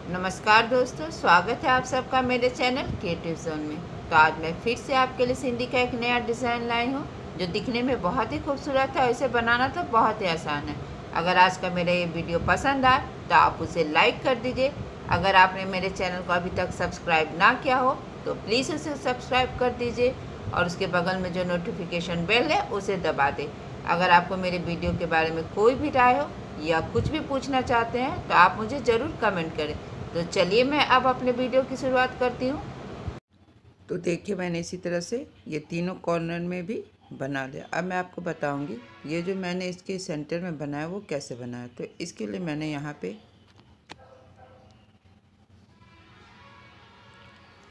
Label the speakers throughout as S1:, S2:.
S1: नमस्कार दोस्तों, स्वागत है आप सबका मेरे चैनल क्रिएटिव जोन में। तो आज मैं फिर से आपके लिए सिंधी का एक नया डिज़ाइन लाई हूँ जो दिखने में बहुत ही खूबसूरत है और इसे बनाना तो बहुत ही आसान है। अगर आज का मेरा ये वीडियो पसंद आए तो आप उसे लाइक कर दीजिए। अगर आपने मेरे चैनल को अभी तक सब्सक्राइब ना किया हो तो प्लीज़ उसे सब्सक्राइब कर दीजिए और उसके बगल में जो नोटिफिकेशन बेल है उसे दबा दें। अगर आपको मेरे वीडियो के बारे में कोई भी राय हो या कुछ भी पूछना चाहते हैं तो आप मुझे ज़रूर कमेंट करें। तो चलिए मैं अब अपने वीडियो की शुरुआत करती हूँ। तो देखिए, मैंने इसी तरह से ये तीनों कॉर्नर में भी बना लिया। अब मैं आपको बताऊंगी ये जो मैंने इसके सेंटर में बनाया वो कैसे बनाया। तो इसके लिए मैंने यहाँ पे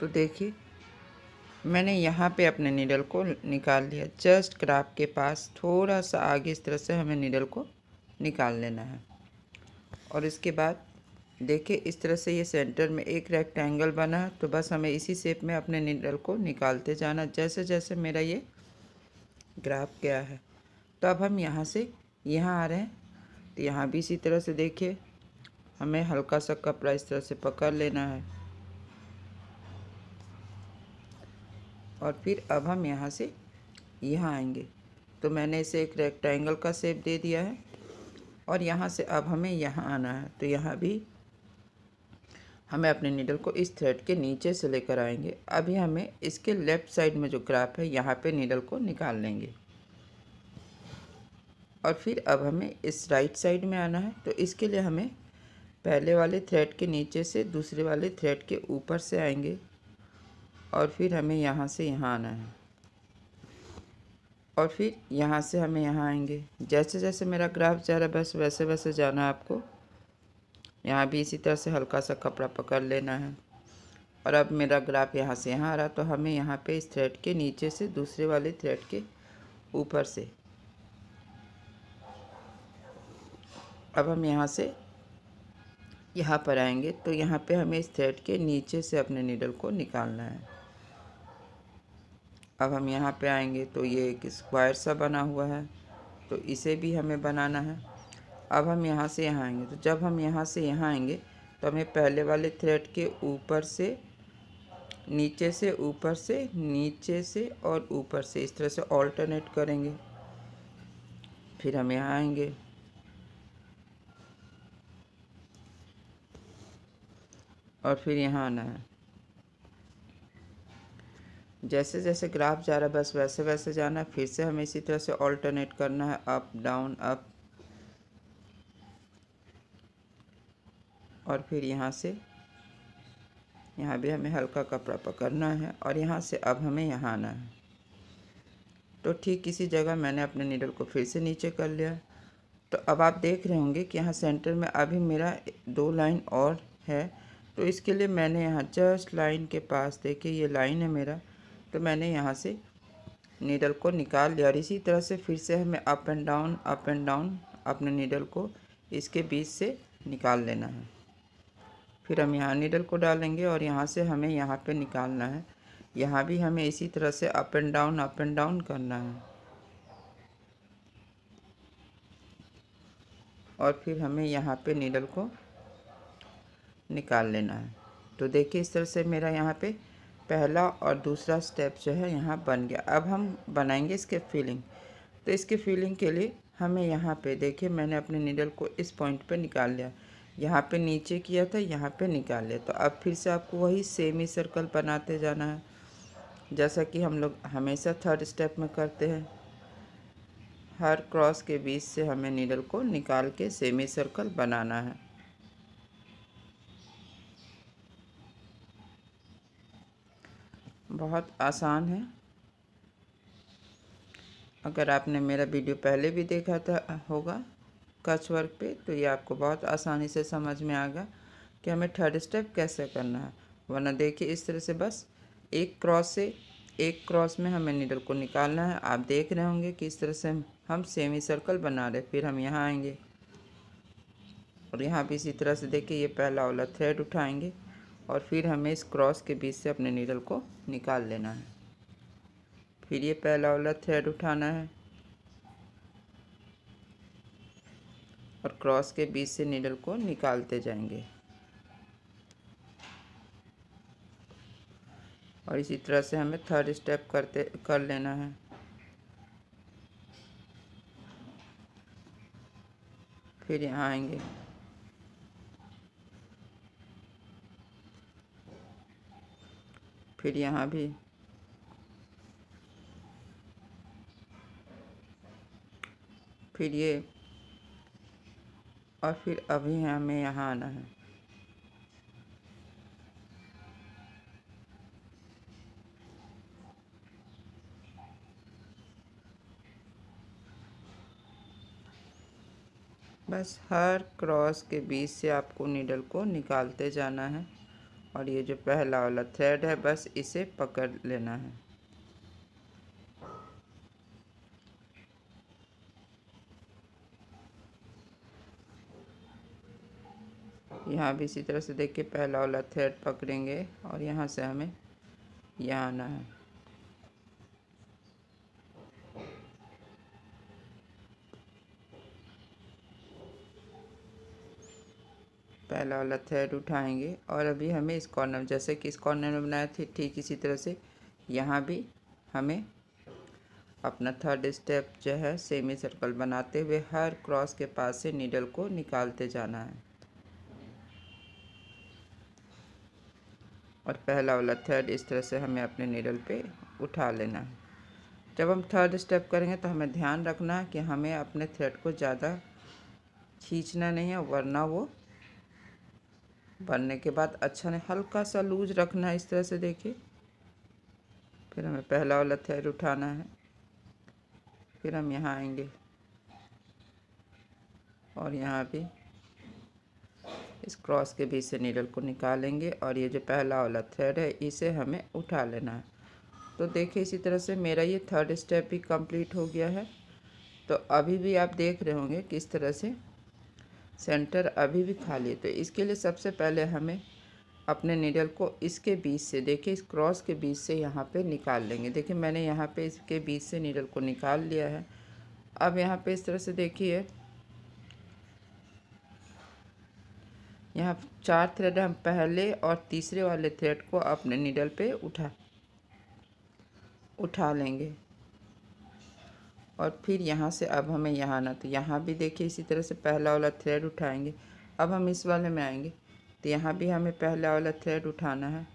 S1: तो देखिए, मैंने यहाँ पे अपने नीडल को निकाल लिया। जस्ट क्राफ्ट के पास थोड़ा सा आगे इस तरह से हमें नीडल को निकाल लेना है। और इसके बाद देखिए, इस तरह से ये सेंटर में एक रेक्टेंगल बना है। तो बस हमें इसी शेप में अपने नीडल को निकालते जाना जैसे जैसे मेरा ये ग्राफ गया है। तो अब हम यहाँ से यहाँ आ रहे हैं। तो यहाँ भी इसी तरह से देखिए, हमें हल्का सा कपड़ा इस तरह से पकड़ लेना है। और फिर अब हम यहाँ से यहाँ आएंगे। तो मैंने इसे एक रेक्टेंगल का शेप दे दिया है और यहाँ से अब हमें यहाँ आना है। तो यहाँ भी हमें अपने नीडल को इस थ्रेड के नीचे से लेकर आएंगे। अभी हमें इसके लेफ़्ट साइड में जो ग्राफ है यहाँ पे नीडल को निकाल लेंगे। और फिर अब हमें इस राइट साइड में आना है। तो इसके लिए हमें पहले वाले थ्रेड के नीचे से दूसरे वाले थ्रेड के ऊपर से आएंगे और फिर हमें यहाँ से यहाँ आना है और फिर यहाँ से हमें यहाँ आएंगे। जैसे जैसे मेरा ग्राफ जा रहा है बस वैसे वैसे जाना है आपको। यहाँ भी इसी तरह से हल्का सा कपड़ा पकड़ लेना है। और अब मेरा ग्राफ यहाँ से यहाँ आ रहा, तो हमें यहाँ पे इस थ्रेड के नीचे से दूसरे वाले थ्रेड के ऊपर से अब हम यहाँ से यहाँ पर आएंगे। तो यहाँ पे हमें इस थ्रेड के नीचे से अपने नीडल को निकालना है। अब हम यहाँ पे आएंगे तो ये एक स्क्वायर सा बना हुआ है, तो इसे भी हमें बनाना है। अब हम यहाँ से यहाँ आएंगे। तो जब हम यहाँ से यहाँ आएंगे तो हमें पहले वाले थ्रेड के ऊपर से नीचे से, ऊपर से, नीचे से और ऊपर से इस तरह से ऑल्टरनेट करेंगे। फिर हम यहाँ आएंगे और फिर यहाँ आना है। जैसे जैसे ग्राफ जा रहा है बस वैसे वैसे जाना है। फिर से हमें इसी तरह से ऑल्टरनेट करना है, अप डाउन अप। और फिर यहाँ से यहाँ भी हमें हल्का कपड़ा पकड़ना है और यहाँ से अब हमें यहाँ आना है। तो ठीक इसी जगह मैंने अपने नीडल को फिर से नीचे कर लिया। तो अब आप देख रहे होंगे कि यहाँ सेंटर में अभी मेरा 2 लाइन और है। तो इसके लिए मैंने यहाँ जस्ट लाइन के पास, देखिए ये लाइन है मेरा, तो मैंने यहाँ से नीडल को निकाल लिया। और इसी तरह से फिर से हमें अप एंड डाउन अपने नीडल को इसके बीच से निकाल लेना है। फिर हम यहाँ नीडल को डालेंगे और यहाँ से हमें यहाँ पे निकालना है। यहाँ भी हमें इसी तरह से अप एंड डाउन करना है और फिर हमें यहाँ पे नीडल को निकाल लेना है। तो देखिए, इस तरह से मेरा यहाँ पे पहला और दूसरा स्टेप जो है यहाँ बन गया। अब हम बनाएंगे इसके फिलिंग। तो इसके फिलिंग के लिए हमें यहाँ पे देखिए, मैंने अपने नीडल को इस पॉइंट पे निकाल लिया। यहाँ पे नीचे किया था, यहाँ पे निकाल लिया। तो अब फिर से आपको वही सेमी सर्कल बनाते जाना है जैसा कि हम लोग हमेशा थर्ड स्टेप में करते हैं। हर क्रॉस के बीच से हमें नीडल को निकाल के सेमी सर्कल बनाना है। बहुत आसान है। अगर आपने मेरा वीडियो पहले भी देखा था होगा कच वर्क पे, तो ये आपको बहुत आसानी से समझ में आ गया कि हमें थर्ड स्टेप कैसे करना है। वरना देखिए, इस तरह से बस एक क्रॉस से एक क्रॉस में हमें नीडल को निकालना है। आप देख रहे होंगे कि इस तरह से हम सेमी सर्कल बना रहे। फिर हम यहाँ आएंगे और यहाँ भी इसी तरह से देखिए, ये पहला वाला थ्रेड उठाएंगे और फिर हमें इस क्रॉस के बीच से अपने नीडल को निकाल लेना है। फिर ये पहला वाला थ्रेड उठाना है और क्रॉस के बीच से नीडल को निकालते जाएंगे। और इसी तरह से हमें थर्ड स्टेप कर लेना है। फिर यहाँ आएंगे, फिर यहाँ भी, फिर ये, और फिर अभी हमें यहाँ आना है। बस हर क्रॉस के बीच से आपको नीडल को निकालते जाना है और ये जो पहला वाला थ्रेड है बस इसे पकड़ लेना है। यहाँ भी इसी तरह से देखिए पहला वाला थ्रेड पकड़ेंगे और यहाँ से हमें यहाँ आना है। पहला वाला थ्रेड उठाएंगे और अभी हमें इस कॉर्नर, जैसे कि इस कॉर्नर में बनाए थे ठीक इसी तरह से यहाँ भी हमें अपना थर्ड स्टेप जो है सेमी सर्कल बनाते हुए हर क्रॉस के पास से नीडल को निकालते जाना है और पहला वाला थ्रेड इस तरह से हमें अपने नीडल पे उठा लेना है। जब हम थर्ड स्टेप करेंगे तो हमें ध्यान रखना है कि हमें अपने थ्रेड को ज़्यादा खींचना नहीं है, वरना वो बनने के बाद अच्छा नहीं, हल्का सा लूज रखना है इस तरह से देखिए। फिर हमें पहला वाला थ्रेड उठाना है, फिर हम यहाँ आएंगे और यहाँ भी इस क्रॉस के बीच से नीडल को निकालेंगे और ये जो पहला वाला थ्रेड है इसे हमें उठा लेना है। तो देखिए इसी तरह से मेरा ये थर्ड स्टेप भी कंप्लीट हो गया है। तो अभी भी आप देख रहे होंगे किस तरह से सेंटर अभी भी खाली है। तो इसके लिए सबसे पहले हमें अपने नीडल को इसके बीच से, देखिए इस क्रॉस के बीच से यहाँ पे निकाल लेंगे। देखिए मैंने यहाँ पे इसके बीच से नीडल को निकाल लिया है। अब यहाँ पे इस तरह से देखिए यहाँ 4 थ्रेड, हम पहले और तीसरे वाले थ्रेड को अपने नीडल पे उठा लेंगे और फिर यहाँ से अब हमें यहाँ आना। तो यहाँ भी देखिए इसी तरह से पहला वाला थ्रेड उठाएंगे। अब हम इस वाले में आएंगे तो यहाँ भी हमें पहला वाला थ्रेड उठाना है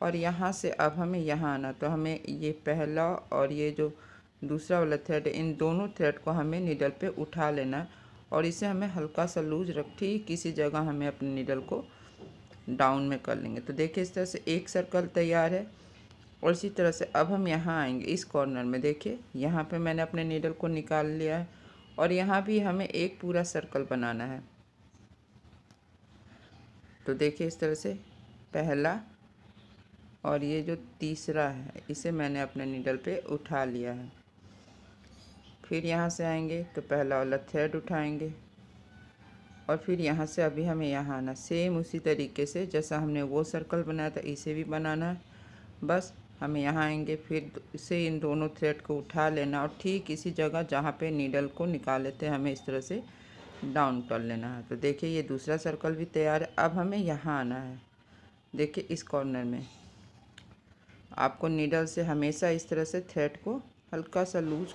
S1: और यहाँ से अब हमें यहाँ आना। तो हमें ये पहला और ये जो दूसरा वाला थ्रेड है इन दोनों थ्रेड को हमें नीडल पे उठा लेना है और इसे हमें हल्का सा लूज रख, ठीक किसी जगह हमें अपने नीडल को डाउन में कर लेंगे। तो देखिए इस तरह से एक सर्कल तैयार है और इसी तरह से अब हम यहाँ आएंगे इस कॉर्नर में। देखिए यहाँ पे मैंने अपने नीडल को निकाल लिया है और यहाँ भी हमें एक पूरा सर्कल बनाना है। तो देखिए इस तरह से पहला और ये जो तीसरा है इसे मैंने अपने नीडल पे उठा लिया है। फिर यहाँ से आएंगे तो पहला वाला थ्रेड उठाएंगे और फिर यहाँ से अभी हमें यहाँ आना। सेम उसी तरीके से जैसा हमने वो सर्कल बनाया था इसे भी बनाना है। बस हमें यहाँ आएंगे, फिर इसे इन दोनों थ्रेड को उठा लेना और ठीक इसी जगह जहाँ पे नीडल को निकाले थे हमें इस तरह से डाउन कर लेना है। तो देखिए ये दूसरा सर्कल भी तैयार है। अब हमें यहाँ आना है। देखिए इस कॉर्नर में आपको नीडल से हमेशा इस तरह से थ्रेड को हल्का सा लूज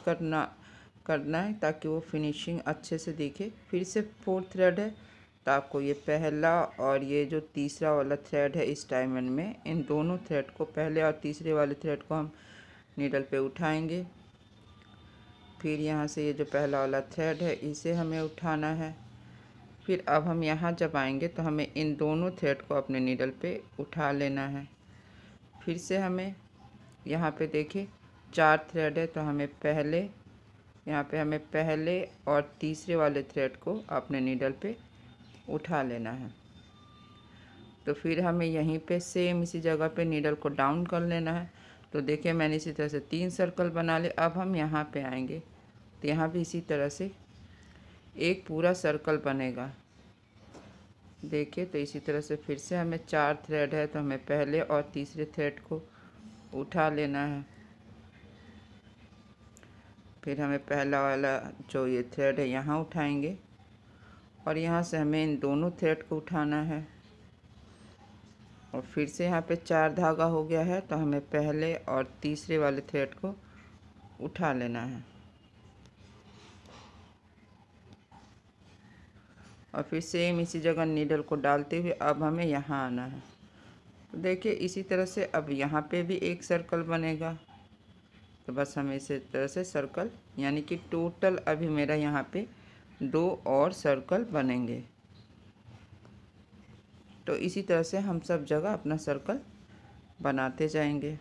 S1: करना है ताकि वो फिनिशिंग अच्छे से दिखे। फिर से 4th थ्रेड है तो आपको ये पहला और ये जो तीसरा वाला थ्रेड है इस डायमंड में, इन दोनों थ्रेड को, पहले और तीसरे वाले थ्रेड को हम नीडल पे उठाएंगे। फिर यहाँ से ये जो पहला वाला थ्रेड है इसे हमें उठाना है। फिर अब हम यहाँ जब आएंगे तो हमें इन दोनों थ्रेड को अपने नीडल पे उठा लेना है। फिर से हमें यहाँ पे देखिए 4 थ्रेड है तो हमें हमें पहले और तीसरे वाले थ्रेड को अपने नीडल पे उठा लेना है। तो फिर हमें यहीं पे सेम इसी जगह पे नीडल को डाउन कर लेना है। तो देखिए मैंने इसी तरह से 3 सर्कल बना लिए। अब हम यहाँ पे आएंगे तो यहाँ भी इसी तरह से एक पूरा सर्कल बनेगा। देखिए तो इसी तरह से फिर से हमें 4 थ्रेड है तो हमें पहले और तीसरे थ्रेड को उठा लेना है। फिर हमें पहला वाला जो ये थ्रेड है यहाँ उठाएंगे और यहाँ से हमें इन दोनों थ्रेड को उठाना है और फिर से यहाँ पे 4 धागा हो गया है, तो हमें पहले और तीसरे वाले थ्रेड को उठा लेना है और फिर सेम इसी जगह नीडल को डालते हुए अब हमें यहाँ आना है। तो देखिए इसी तरह से अब यहाँ पे भी एक सर्कल बनेगा। तो बस हमें इसी तरह से सर्कल, यानी कि टोटल अभी मेरा यहाँ पे 2 और सर्कल बनेंगे। तो इसी तरह से हम सब जगह अपना सर्कल बनाते जाएंगे।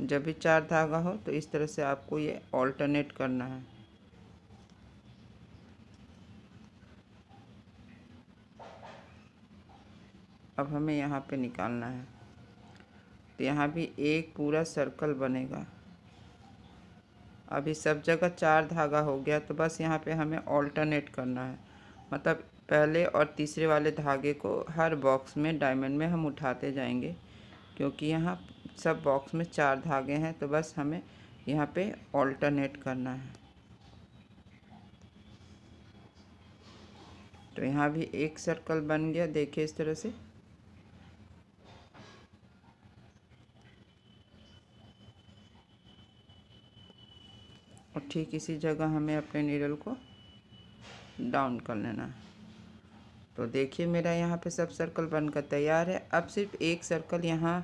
S1: जब भी 4 धागा हो तो इस तरह से आपको ये ऑल्टरनेट करना है। अब हमें यहाँ पे निकालना है, तो यहाँ भी एक पूरा सर्कल बनेगा। अभी सब जगह 4 धागा हो गया, तो बस यहाँ पे हमें ऑल्टरनेट करना है, मतलब पहले और तीसरे वाले धागे को हर बॉक्स में डायमंड में हम उठाते जाएंगे, क्योंकि यहाँ सब बॉक्स में 4 धागे हैं। तो बस हमें यहाँ पे ऑल्टरनेट करना है। तो यहाँ भी एक सर्कल बन गया, देखिए इस तरह से। और ठीक इसी जगह हमें अपने नीडल को डाउन कर लेना है। तो देखिए मेरा यहाँ पे सब सर्कल बनकर तैयार है। अब सिर्फ एक सर्कल यहाँ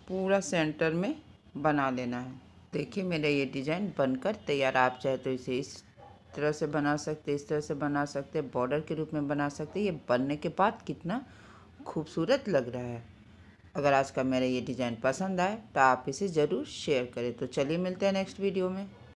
S1: पूरा सेंटर में बना लेना है। देखिए मेरा ये डिज़ाइन बनकर तैयार। आप चाहे तो इसे इस तरह से बना सकते, इस तरह से बना सकते, बॉर्डर के रूप में बना सकते। ये बनने के बाद कितना खूबसूरत लग रहा है। अगर आज का मेरा ये डिज़ाइन पसंद आए तो आप इसे ज़रूर शेयर करें। तो चलिए मिलते हैं नेक्स्ट वीडियो में।